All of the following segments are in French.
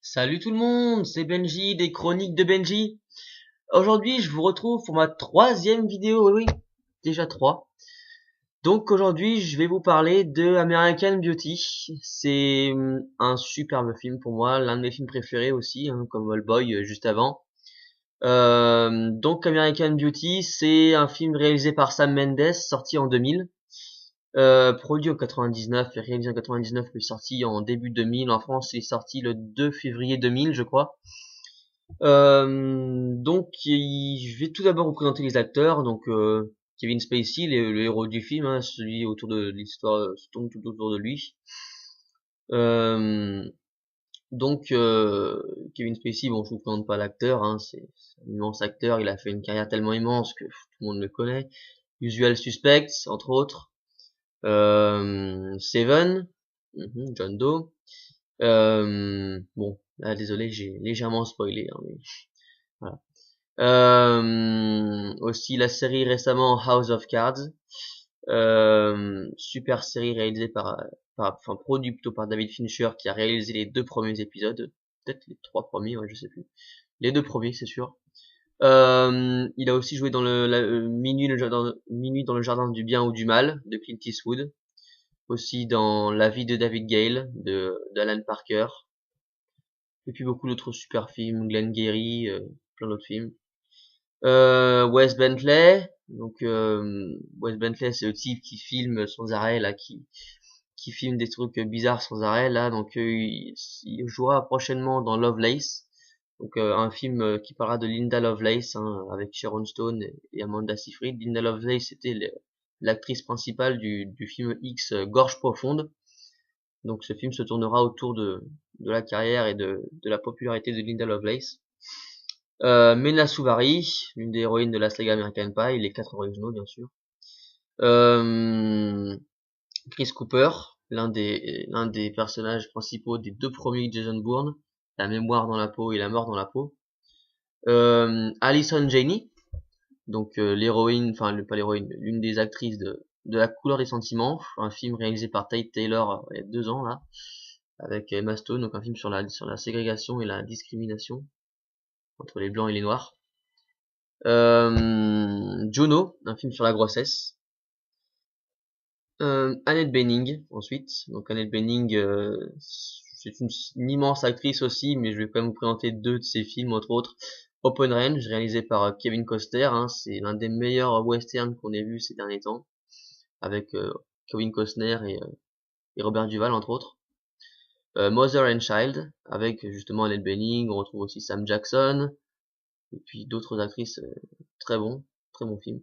Salut tout le monde, c'est Benji des Chroniques de Benji. Aujourd'hui, je vous retrouve pour ma troisième vidéo, oui, oui, déjà trois. Donc aujourd'hui, je vais vous parler de American Beauty. C'est un superbe film pour moi, l'un de mes films préférés aussi, hein, comme Oldboy juste avant. Donc American Beauty, c'est un film réalisé par Sam Mendes, sorti en 2000. Produit en 99 et réalisé en 99, puis sorti en début 2000. En France, il est sorti le 2 février 2000, je crois. Je vais tout d'abord vous présenter les acteurs. Kevin Spacey, le héros du film, hein, celui autour de l'histoire se tourne tout autour de lui. Euh, Kevin Spacey, bon, je vous présente pas l'acteur, hein, c'est un immense acteur. Il a fait une carrière tellement immense que tout le monde le connaît. Usual Suspects, entre autres. Seven, John Doe. Bon, là, désolé, j'ai légèrement spoilé, hein, mais voilà. Aussi la série récemment House of Cards, super série réalisée enfin produit plutôt par David Fincher qui a réalisé les deux premiers épisodes, peut-être les trois premiers, ouais, je sais plus, les deux premiers c'est sûr. Il a aussi joué dans Minuit dans le jardin du bien ou du mal de Clint Eastwood, aussi dans La vie de David Gale de d'Alan Parker, et puis beaucoup d'autres super films, Glenn Gary, plein d'autres films. Wes Bentley, Wes Bentley c'est le type qui filme sans arrêt là, qui filme des trucs bizarres sans arrêt là, il jouera prochainement dans Lovelace, un film qui parlera de Linda Lovelace, hein, avec Sharon Stone et Amanda Seyfried. Linda Lovelace c'était l'actrice principale du film X, Gorge profonde. Donc ce film se tournera autour de la carrière et de la popularité de Linda Lovelace. Mena Suvari, l'une des héroïnes de la saga American Pie, les quatre originaux bien sûr. Euh, Chris Cooper, l'un des personnages principaux des deux premiers Jason Bourne, La mémoire dans la peau et La mort dans la peau. Allison Janney, l'héroïne, pas l'héroïne, l'une des actrices de La couleur des sentiments, un film réalisé par Tate Taylor il y a 2 ans là, avec Emma Stone, donc un film sur la ségrégation et la discrimination entre les blancs et les noirs. Juno, un film sur la grossesse. Annette Bening, ensuite. Donc Annette Bening, c'est une immense actrice aussi, mais je vais quand même vous présenter deux de ses films, entre autres. Open Range, réalisé par Kevin Costner, hein, c'est l'un des meilleurs westerns qu'on ait vu ces derniers temps, avec Kevin Costner et Robert Duvall, entre autres. Mother and Child, avec justement Annette Bening, on retrouve aussi Sam Jackson, et puis d'autres actrices, très bon film.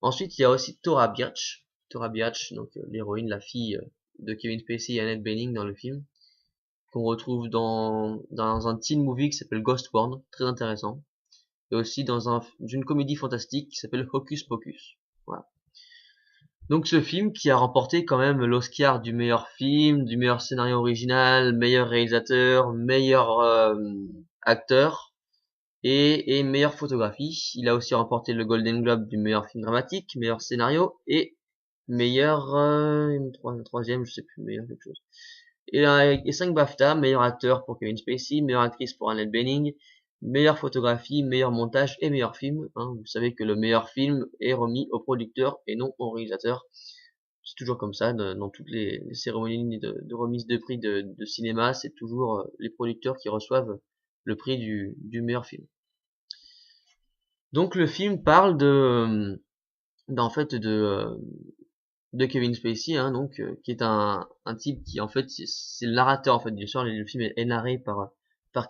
Ensuite, il y a aussi Tora Birch. Tora Birch, l'héroïne, la fille de Kevin Spacey et Annette Bening dans le film, qu'on retrouve dans un teen movie qui s'appelle Ghost World, très intéressant. Et aussi d'une comédie fantastique qui s'appelle Hocus Pocus. Voilà. Donc ce film qui a remporté quand même l'Oscar du meilleur film, du meilleur scénario original, meilleur réalisateur, meilleur acteur et meilleure photographie. Il a aussi remporté le Golden Globe du meilleur film dramatique, meilleur scénario et meilleur troisième, je sais plus, meilleur quelque chose. Et 5 BAFTA, meilleur acteur pour Kevin Spacey, meilleure actrice pour Annette Bening, meilleure photographie, meilleur montage et meilleur film, hein. Vous savez que le meilleur film est remis au producteur et non au réalisateur. C'est toujours comme ça dans toutes les cérémonies de remise de prix de cinéma, c'est toujours les producteurs qui reçoivent le prix du meilleur film. Donc le film parle d'en fait de Kevin Spacey, hein, qui est un type qui en fait c'est le narrateur en fait du soir. Le film est narré par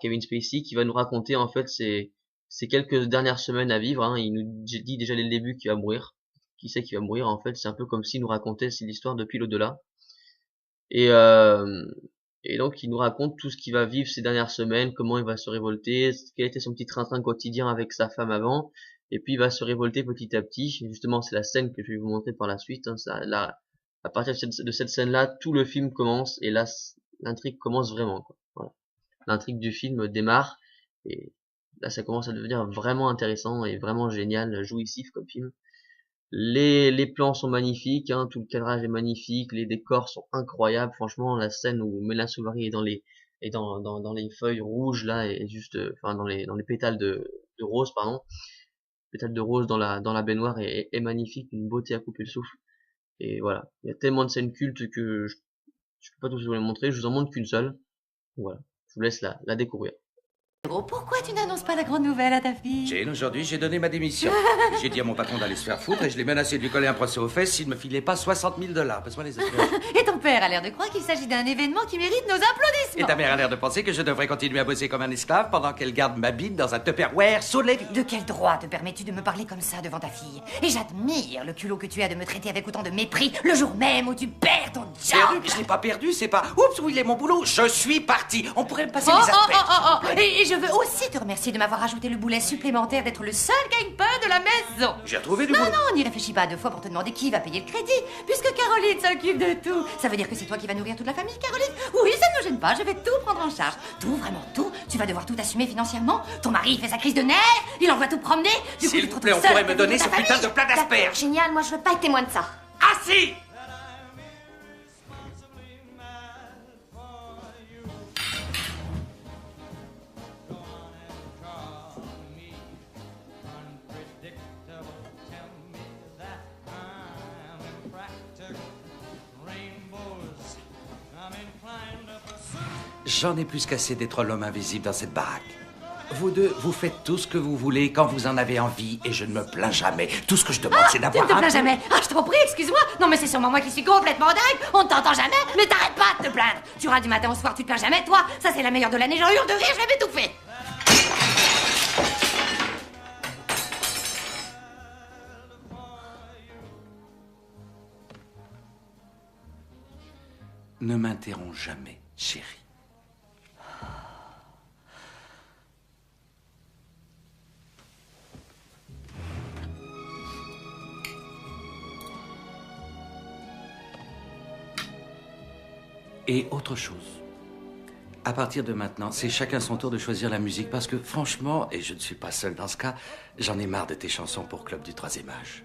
Kevin Spacey qui va nous raconter en fait ses quelques dernières semaines à vivre, hein. Il nous dit déjà dès le début qu'il va mourir, qui sait qu'il va mourir en fait. C'est un peu comme s'il nous racontait l'histoire depuis l'au-delà. Et euh, et donc il nous raconte tout ce qu'il va vivre ces dernières semaines, comment il va se révolter, quel était son petit train-train quotidien avec sa femme avant, et puis il va se révolter petit à petit. Et justement, c'est la scène que je vais vous montrer par la suite, hein. À partir de cette scène-là, tout le film commence, et là, l'intrigue commence vraiment, quoi. Voilà. L'intrigue du film démarre, et là, ça commence à devenir vraiment intéressant et vraiment génial, jouissif comme film. Les plans sont magnifiques, hein, tout le cadrage est magnifique, les décors sont incroyables. Franchement, la scène où Mela Souvari est et dans les feuilles rouges là, et juste, enfin dans les pétales de rose, pardon, pétales de rose dans la baignoire est magnifique, une beauté à couper le souffle. Et voilà, il y a tellement de scènes cultes que je peux pas tous vous les montrer, je vous en montre qu'une seule. Voilà, je vous laisse la découvrir. Gros, pourquoi tu n'annonces pas la grande nouvelle à ta fille? Jane, aujourd'hui, j'ai donné ma démission. J'ai dit à mon patron d'aller se faire foutre et je l'ai menacé de lui coller un procès aux fesses s'il me filait pas 60 000 $. Passe-moi les assurances. Et ton père a l'air de croire qu'il s'agit d'un événement qui mérite nos applaudissements. Et ta mère a l'air de penser que je devrais continuer à bosser comme un esclave pendant qu'elle garde ma bite dans un Tupperware sous les vies. De quel droit te permets-tu de me parler comme ça devant ta fille? Et j'admire le culot que tu as de me traiter avec autant de mépris le jour même où tu perds ton job. Perdu, mais je l'ai pas perdu, c'est pas. Oups, où il est mon boulot? Je suis parti. On pourrait me passer Oh, les oh, aspects. oh, oh, oh. Et je veux aussi te remercier de m'avoir ajouté le boulet supplémentaire d'être le seul gagne-pain de la maison. J'ai retrouvé du Non, boulot. non, n'y réfléchis pas deux fois pour te demander qui va payer le crédit, puisque Caroline s'occupe de tout. Ça veut dire que c'est toi qui vas nourrir toute la famille, Caroline? Oui, ça ne me gêne pas, je vais tout prendre en charge. Tout, vraiment tout. Tu vas devoir tout assumer financièrement. Ton mari fait sa crise de nerfs, il envoie tout promener. Du coup, S'il tu te vous plaît, retrouves on seule pourrait à me donner ta ce famille. putain de plat d'asperges. Génial, moi je veux pas être témoin de ça. Ah si! J'en ai plus qu'assez d'être l'homme invisible dans cette baraque. Vous deux, vous faites tout ce que vous voulez quand vous en avez envie et je ne me plains jamais. Tout ce que je demande, c'est Tu ne d'avoir te un plains peu- jamais. Ah, je t'en prie, excuse-moi. Non, mais c'est sûrement moi qui suis complètement dingue. On ne t'entend jamais, mais t'arrêtes pas de te plaindre. Tu râles du matin au soir, tu te plains jamais, toi. Ça, c'est la meilleure de l'année. J'en hurle de rire, je vais m'étouffer. Ne m'interromps jamais, chérie. Et autre chose. À partir de maintenant, c'est chacun son tour de choisir la musique parce que franchement, et je ne suis pas seul dans ce cas, j'en ai marre de tes chansons pour Club du Troisième Âge.